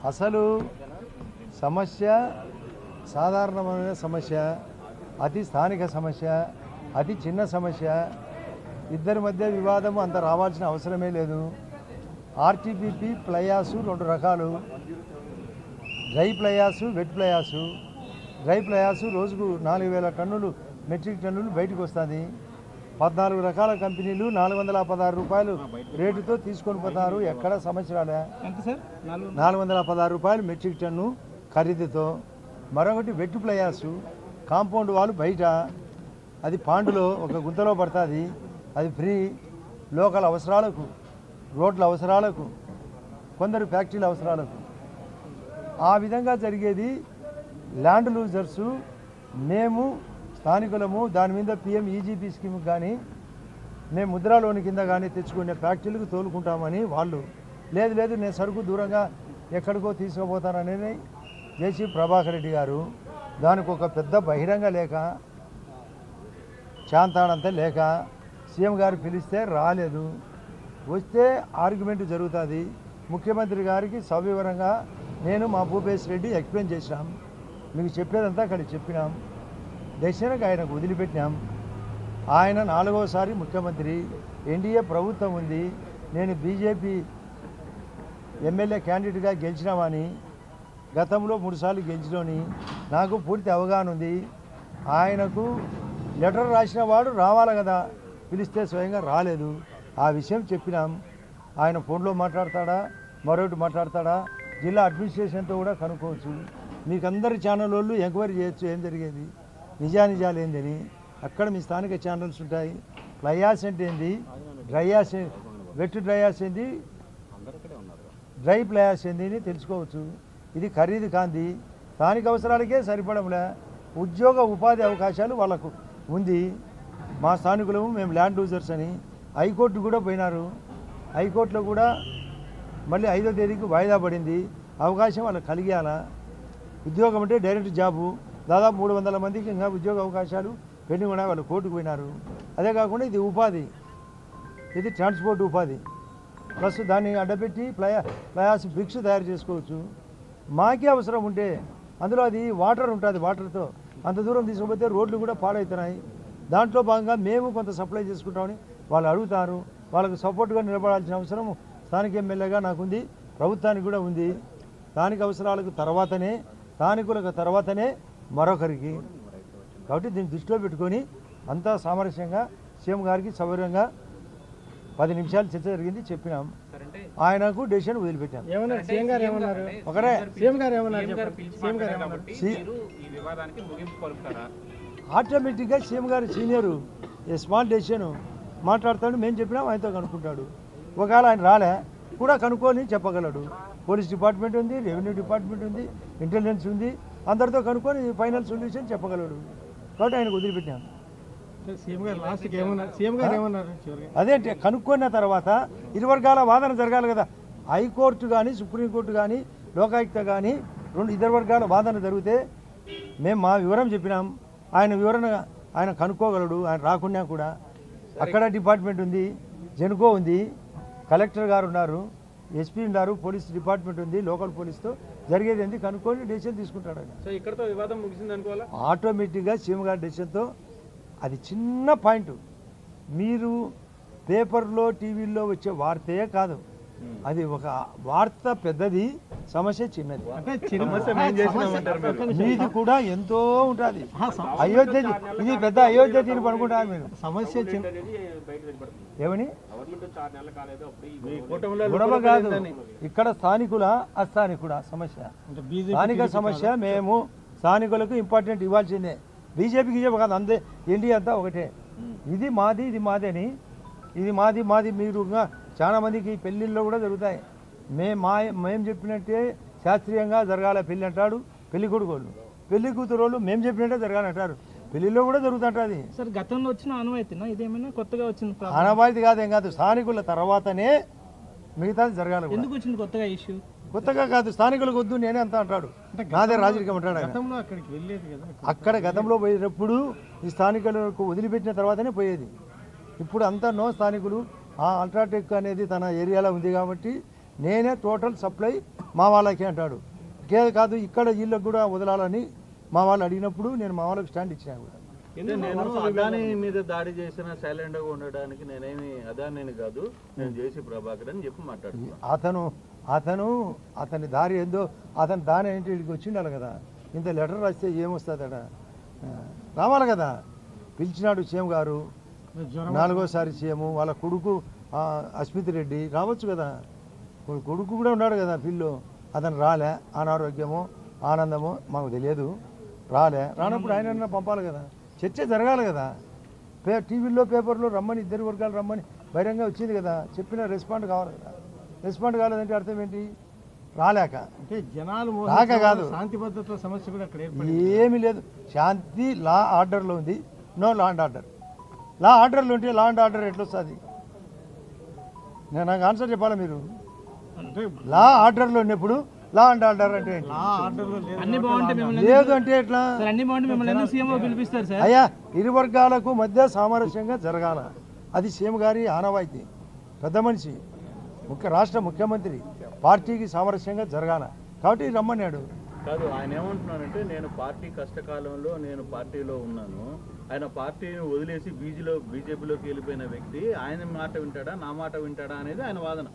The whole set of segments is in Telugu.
అసలు సమస్య సాధారణమైన సమస్య, అతి స్థానిక సమస్య, అతి చిన్న సమస్య. ఇద్దరి మధ్య వివాదం అంత రావాల్సిన అవసరమే లేదు. ఆర్టీపీపీ ప్లయాసు రెండు రకాలు, డ్రై ప్లయాసు, వెట్ ప్లయాసు. డ్రై ప్లయాసు రోజుకు 4000 టన్నులు మెట్రిక్ టన్నులు బయటకు వస్తుంది. 14 రకాల కంపెనీలు 416 రూపాయలు రేటుతో తీసుకొని పోతారు. ఎక్కడ సమస్య రాలే. 416 రూపాయలు మెట్రిక్ టన్ను ఖరీదుతో. మరొకటి వెట్ ప్లయాసు, కాంపౌండ్ వాళ్ళు బయట, అది పాండులో ఒక గుంతలో పడుతుంది. అది ఫ్రీ, లోకల్ అవసరాలకు, రోడ్ల అవసరాలకు, కొందరు ఫ్యాక్టరీల అవసరాలకు. ఆ విధంగా జరిగేది. ల్యాండ్ లూజర్సు మేము స్థానికులము. దాని మీద పిఎం ఈజీపీ స్కీమ్ కానీ మేము ముద్రా లోన్ కింద కానీ తెచ్చుకునే ఫ్యాక్టరీలకు తోలుకుంటామని వాళ్ళు, లేదు లేదు నేను సరుకు దూరంగా ఎక్కడికో తీసుకుపోతానని జేసీ ప్రభాకర్ రెడ్డి గారు దానికి ఒక పెద్ద బహిరంగ లేఖ, శాంతాడంతా లేఖ సీఎం గారు పిలిస్తే రాలేదు. వస్తే ఆర్గ్యుమెంట్ జరుగుతుంది. ముఖ్యమంత్రి గారికి సవివరంగా నేను మా భూపేశ్ రెడ్డి ఎక్స్ప్లెయిన్ చేసినాం. మీకు చెప్పేదంతా అక్కడ చెప్పినాం. దర్శనకు ఆయనకు వదిలిపెట్టినాం. ఆయన 4వసారి ముఖ్యమంత్రి, ఎన్డీఏ ప్రభుత్వం ఉంది. నేను బీజేపీ ఎమ్మెల్యే క్యాండిడేట్గా గెలిచినామని, గతంలో 3 సార్లు గెలిచినోని నాకు పూర్తి అవగాహన ఉంది. ఆయనకు లెటర్ రాసిన వాడు రావాలి కదా, పిలిస్తే స్వయంగా రాలేదు. ఆ విషయం చెప్పినాం. ఆయన ఫోన్లో మాట్లాడతాడా, మరొకటి మాట్లాడతాడా, జిల్లా అడ్మినిస్ట్రేషన్తో కూడా కనుక్కోవచ్చు. మీకు అందరి ఛానల్ వాళ్ళు ఎంక్వైరీ చేయొచ్చు ఏం జరిగేది, నిజానిజాలు ఏందని. అక్కడ మీ స్థానిక ఛానల్స్ ఉంటాయి. ప్లయాస్ అంటే ఏంది, డ్రైయాస్, వెట్ డ్రైయాస్ ఏంది, డ్రై ప్లయాస్ ఏంది అని తెలుసుకోవచ్చు. ఇది ఖరీదు కాంది, స్థానిక అవసరాలకే సరిపడంలే. ఉద్యోగ ఉపాధి అవకాశాలు వాళ్ళకు ఉంది. మా స్థానికులము మేము ల్యాండ్ లూజర్స్ అని హైకోర్టు కూడా పోయినారు. హైకోర్టులో కూడా మళ్ళీ 5వ తేదీకి వాయిదా పడింది. అవకాశం వాళ్ళకి కలిగేయాలా. ఉద్యోగం అంటే డైరెక్ట్ జాబు. దాదాపు 300 మందికి ఇంకా ఉద్యోగ అవకాశాలు పెండింగ్ ఉన్నాయి. వాళ్ళు కోర్టుకు పోయినారు. అదే కాకుండా ఇది ఉపాధి, ఇది ట్రాన్స్పోర్ట్ ఉపాధి. ప్లస్ దాన్ని అడ్డపెట్టి ప్లయాస్ బ్రిక్స్ తయారు చేసుకోవచ్చు. మాకే అవసరం ఉంటే అందులో అది వాటర్ ఉంటుంది. వాటర్తో అంత దూరం తీసుకుపోతే రోడ్లు కూడా పాడవుతున్నాయి. దాంట్లో భాగంగా మేము కొంత సప్లై చేసుకుంటామని వాళ్ళు అడుగుతారు. వాళ్ళకు సపోర్ట్గా నిలబడాల్సిన అవసరం స్థానిక ఎమ్మెల్యేగా నాకుంది, ప్రభుత్వానికి కూడా ఉంది. స్థానిక అవసరాలకు తర్వాతనే, స్థానికులకు తర్వాతనే మరొకరికి. కాబట్టి దీన్ని దృష్టిలో పెట్టుకొని అంతా సామరస్యంగా సీఎం గారికి సౌకర్యంగా 10 నిమిషాలు చర్చ జరిగింది, చెప్పినాం. ఆయనకు డెసిషన్ వదిలిపెట్టాం. ఆటోమేటిక్గా సీఎం గారు సీనియరు, ఏ స్మాల్ డెసిషన్ మాట్లాడతాడు. మేము చెప్పినాం, ఆయనతో కనుక్కుంటాడు. ఒకవేళ ఆయన రాలే కూడా కనుక్కొని చెప్పగలడు. పోలీస్ డిపార్ట్మెంట్ ఉంది, రెవెన్యూ డిపార్ట్మెంట్ ఉంది, ఇంటెలిజెన్స్ ఉంది. అందరితో కనుక్కొని ఫైనల్ సొల్యూషన్ చెప్పగలడు. కాబట్టి ఆయనకు వదిలిపెట్టాం. అదేంటి కనుక్కున్న తర్వాత ఇరు వర్గాల వాదన జరగాలి కదా. హైకోర్టు కానీ, సుప్రీంకోర్టు కానీ, లోకాయుక్త కానీ ఇద్దరు వర్గాల వాదన జరిగితే మేము మా వివరం చెప్పినాం. ఆయన వివరణ ఆయన కనుక్కోగలడు. ఆయన రాకున్నా కూడా అక్కడ డిపార్ట్మెంట్ ఉంది, జెన్కో ఉంది, కలెక్టర్ గారు ఉన్నారు, ఎస్పీ ఉన్నారు, పోలీస్ డిపార్ట్మెంట్ ఉంది, లోకల్ పోలీస్తో జరిగేది ఏంది కనుక్కొని డెసిషన్ తీసుకుంటాడు. ఆయన ఇక్కడతో వివాదం ముగిసింది అనుకోవాలా. ఆటోమేటిక్గా సీఎం గారి డెసిషన్తో. అది చిన్న పాయింట్. మీరు పేపర్లో టీవీల్లో వచ్చే వార్తే కాదు, అది ఒక వార్త పెద్దది, సమస్య చిన్నది. మీది కూడా ఎంతో ఉంటుంది. అయోధ్య ఇది పెద్ద అయోధ్య తీర్పు అనుకుంటారు మీరు. సమస్య ఏమని గొడవ కాదు. ఇక్కడ స్థానికుల అస్థానికుల సమస్య, స్థానిక సమస్య. మేము స్థానికులకు ఇంపార్టెంట్ ఇవ్వాల్సిందే. బీజేపీకి కాదు, అంతే ఎన్డీఏ అంతా ఒకటే. ఇది మాది, ఇది మాది అని, ఇది మాది మాది. మీరు చాలా మందికి పెళ్ళిళ్ళు కూడా జరుగుతాయి. మేము చెప్పినట్టే శాస్త్రీయంగా జరగాల పెళ్ళి అంటాడు పెళ్లి కొడుకోళ్ళు. పెళ్లి కూతురోళ్ళు మేము చెప్పినట్టే జరగాలంటారు. పెళ్లిలో కూడా జరుగుతుంటుంది. సార్ గతంలో వచ్చిన ఆనవాయితీనా ఇదేమైనా కొత్తగా వచ్చింది? ఆనవాయితీ కాదేం కాదు, స్థానికుల తర్వాతనే మిగతాది జరగాలి. ఎందుకు వచ్చింది కొత్తగా ఇష్యూ? కొత్తగా కాదు, స్థానికులకు వద్దు నేనే అంతా అంటాడు. నాదే రాజకీయం అంటాడు. అక్కడ గతంలో పోయేటప్పుడు ఈ స్థానికులకు వదిలిపెట్టిన తర్వాతనే పోయేది. ఇప్పుడు అంతా నో స్థానికులు. అల్ట్రాటెక్ అనేది తన ఏరియాలో ఉంది కాబట్టి నేనే టోటల్ సప్లై మా వాళ్ళకి అంటాడు. కాదు ఇక్కడ వీళ్ళకి కూడా వదలాలని మా వాళ్ళు అడిగినప్పుడు నేను మా వాళ్ళకి స్టాండ్ ఇచ్చినా కూడా. నేను అదాని మీద దాడి చేసిన సైలెంట్ గా ఉండడానికి నేనేమి అదాని కాదు, నేను జేసీ ప్రభాకర్ అని చెప్పి మాట్లాడుతున్నాను. అతని దారి ఏందో అతని దాని ఏంటి ఇక్కడికి వచ్చిండాలి కదా. ఇంత లెటర్ రాస్తే ఏమొస్తుందట, రావాలి కదా. పిలిచినాడు సీఎం గారు, 4వ సీఎం, వాళ్ళ కొడుకు అస్మిత్ రెడ్డి రావచ్చు కదా. కొడుకు కూడా ఉన్నాడు కదా పిల్లు, అతను రాలే. అనారోగ్యమో ఆనందమో మాకు తెలియదు, రానప్పుడు ఆయన పంపాలి కదా. చర్చ జరగాలి కదా. టీవీల్లో పేపర్లో రమ్మని, ఇద్దరు వర్గాలు రమ్మని బహిరంగ వచ్చింది కదా. చెప్పిన రెస్పాండ్ కావాలి కదా. రెస్పాండ్ కాలేదంటే అర్థం ఏంటి? రాలేక అంటే జనాలు రాక కాదు, శాంతి భద్రతల సమస్య కూడా అక్కడ ఏమీ లేదు. శాంతి లా ఆర్డర్లో ఉంది, నో లా అండ్ ఆర్డర్. లా ఆర్డర్లో ఉంటే లా అండ్ ఆర్డర్ ఎట్లా వస్తుంది? నేను నాకు ఆన్సర్ చెప్పాలా మీరు? లా ఆర్డర్లో ఉన్నప్పుడు లా అండ్ ఆర్డర్ అంటే అన్ని బాగుంటే లేదు అంటే ఎట్లా? అన్ని బాగుంటే మిమ్మల్ని ఎందుకు సీఎం పిలిపిస్తారు సార్? అయ్యా, ఇరు వర్గాలకు మధ్య సామరస్యంగా జరగాల, అది సీఎం గారి ఆనవాయితీ. పెద్ద మనిషి, రాష్ట్ర ముఖ్యమంత్రి, పార్టీకి సామరస్యంగా జరగాల కాబట్టి రమ్మన్నాడు. కాదు, ఆయన ఏమంటున్నానంటే నేను పార్టీ కష్టకాలంలో నేను పార్టీలో ఉన్నాను, ఆయన పార్టీని వదిలేసి బీజేపీలోకి వెళ్ళిపోయిన వ్యక్తి ఆయన మాట వింటాడా నా మాట వింటాడా అనేది ఆయన వాదన.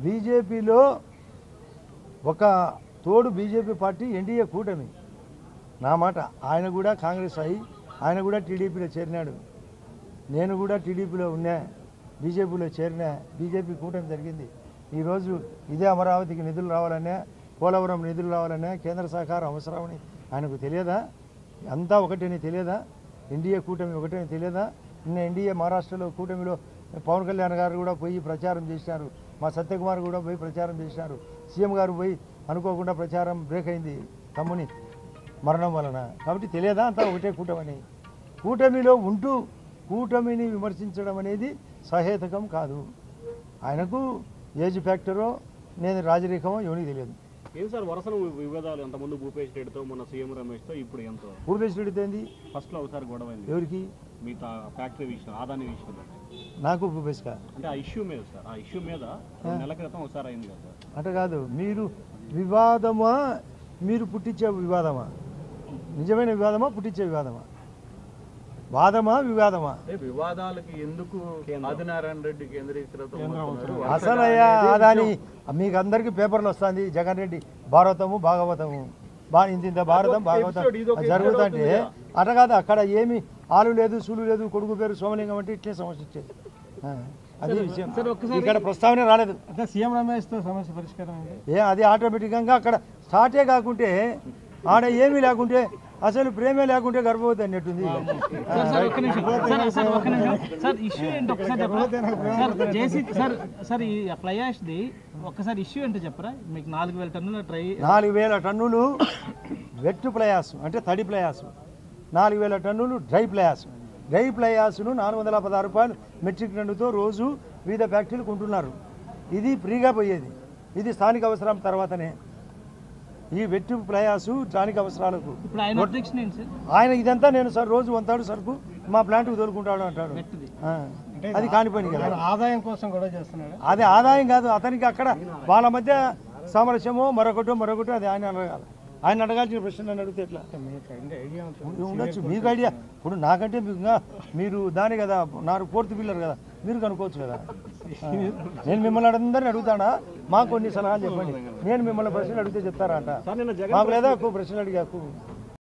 బీజేపీలో ఒక తోడు బీజేపీ పార్టీ ఎన్డీఏ కూటమి. నా మాట, ఆయన కూడా కాంగ్రెస్ అయ్యి ఆయన కూడా టీడీపీలో చేరినాడు. నేను కూడా టీడీపీలో ఉన్నా, బీజేపీలో చేరినా. బీజేపీ కూటమి జరిగింది. ఈరోజు ఇదే అమరావతికి నిధులు రావాలన్నా, పోలవరం నిధులు రావాలన్నా కేంద్ర సహకారం అవసరమని ఆయనకు తెలియదా? అంతా ఒకటని తెలియదా? ఎన్డీఏ కూటమి ఒకటని తెలియదా? నిన్న ఎన్డీఏ మహారాష్ట్రలో కూటమిలో పవన్ కళ్యాణ్ గారు కూడా పోయి ప్రచారం చేశారు, మా సత్యకుమార్ కూడా పోయి ప్రచారం చేశారు, సీఎం గారు పోయి అనుకోకుండా ప్రచారం బ్రేక్ అయింది తమ్ముని మరణం వలన. కాబట్టి తెలియదా అంతా ఒకటే కూటమని? కూటమిలో ఉంటూ కూటమిని విమర్శించడం అనేది సహేతుకం కాదు. ఆయనకు ఏజ్ ఫ్యాక్టరో నేను రాజరేఖమో ఎవరికి తెలియదు. ఏం సార్ వరుసలు వివాదాలు అంతకుముందు భూపేష్ రెడ్డితో, మొన్న సీఎం రమేష్తో, ఇప్పుడు ఎంతో భూపేష్ రెడ్డితో ఏంది? ఫస్ట్లో ఒకసారి గొడవ అయింది. ఎవరికి? మిగతా ఫ్యాక్టరీ విషయం, ఆదాని విషయంలో. నాకు భూపేష్గా అంటే ఆ ఇష్యూ మీద సార్, ఆ ఇష్యూ మీద 2 నెలల క్రితం ఒకసారి అయింది కదా సార్. అంటే కాదు, మీరు వివాదమా, మీరు పుట్టించే వివాదమా? నిజమైన వివాదమా, పుట్టించే వివాదమా? వాదమా వివాదమా? వివాదాలకి ఎందుకు ఆదినారాయణ రెడ్డి కేంద్రీకృతం? అసలు అయ్యా అదాని మీకు అందరికీ పేపర్లు వస్తుంది, జగన్ రెడ్డి భారతము భాగవతము ఇంత భారతం భాగవతం జరుగుతుంటే అట కాదు. అక్కడ ఏమి ఆలు లేదు, సూలు లేదు, కొడుకు పేరు సోమలింగం అంటే ఇట్లే సమస్య వచ్చేది. అది విషయం. ఇక్కడ ప్రస్తావన రాలేదు. సీఎం రమేష్తో సమస్య పరిష్కారం అది ఆటోమేటిక్గా అక్కడ స్టార్టే కాకుంటే, ఆడ ఏమీ లేకుంటే, అసలు ప్రేమే లేకుంటే గర్భవతి అన్నట్టుంది. సార్ ఇష్యూ ఏంటి ఒకసారి చెప్పరా? జేసీ సార్ ఈ ఫ్లై యాష్ది ఒక్కసారి ఇష్యూ ఏంటో చెప్పరా? మీకు 4,000 టన్నుల 4,000 టన్నులు వెట్ ప్లయాస్ అంటే తడి ప్లయాస్, 4,000 టన్నులు డ్రై ప్లయాస్. డ్రై ప్లయాస్ను 416 రూపాయలు మెట్రిక్ టన్నుతో రోజు వివిధ ఫ్యాక్టరీలు కొంటున్నారు. ఇది ఫ్రీగా పోయేది, ఇది స్థానిక అవసరం తర్వాతనే. ఈ వెట్టు ప్రయాసు స్థానిక అవసరాలకు. ఆయన ఇదంతా నేను సార్ రోజు వంతాడు సరుకు మా ప్లాంట్కి తోలుకుంటాడు అంటాడు. అది కానిపోయింది కదా. ఆదాయం కోసం కూడా చేస్తున్నాడు. అది ఆదాయం కాదు, అతనికి అక్కడ వాళ్ళ మధ్య సామరస్యమో మరొకటో అది ఆయన అడగాలి. ఆయన అడగాల్సిన ప్రశ్న నన్ను అడిగితే ఎట్లా ఉండొచ్చు? మీకు ఐడియా ఇప్పుడు నాకంటే మీరు దాని కదా, నాకు 4th పిల్లర్ కదా, మీరు కనుక్కోవచ్చు కదా. నేను మిమ్మల్ని అందరినీ అడుగుతాడా? మాకు కొన్ని సలహాలు చెప్పండి, నేను మిమ్మల్ని ప్రశ్నలు అడిగితే చెప్తారా అంట. మాకు లేదా ప్రశ్నలు అడిగా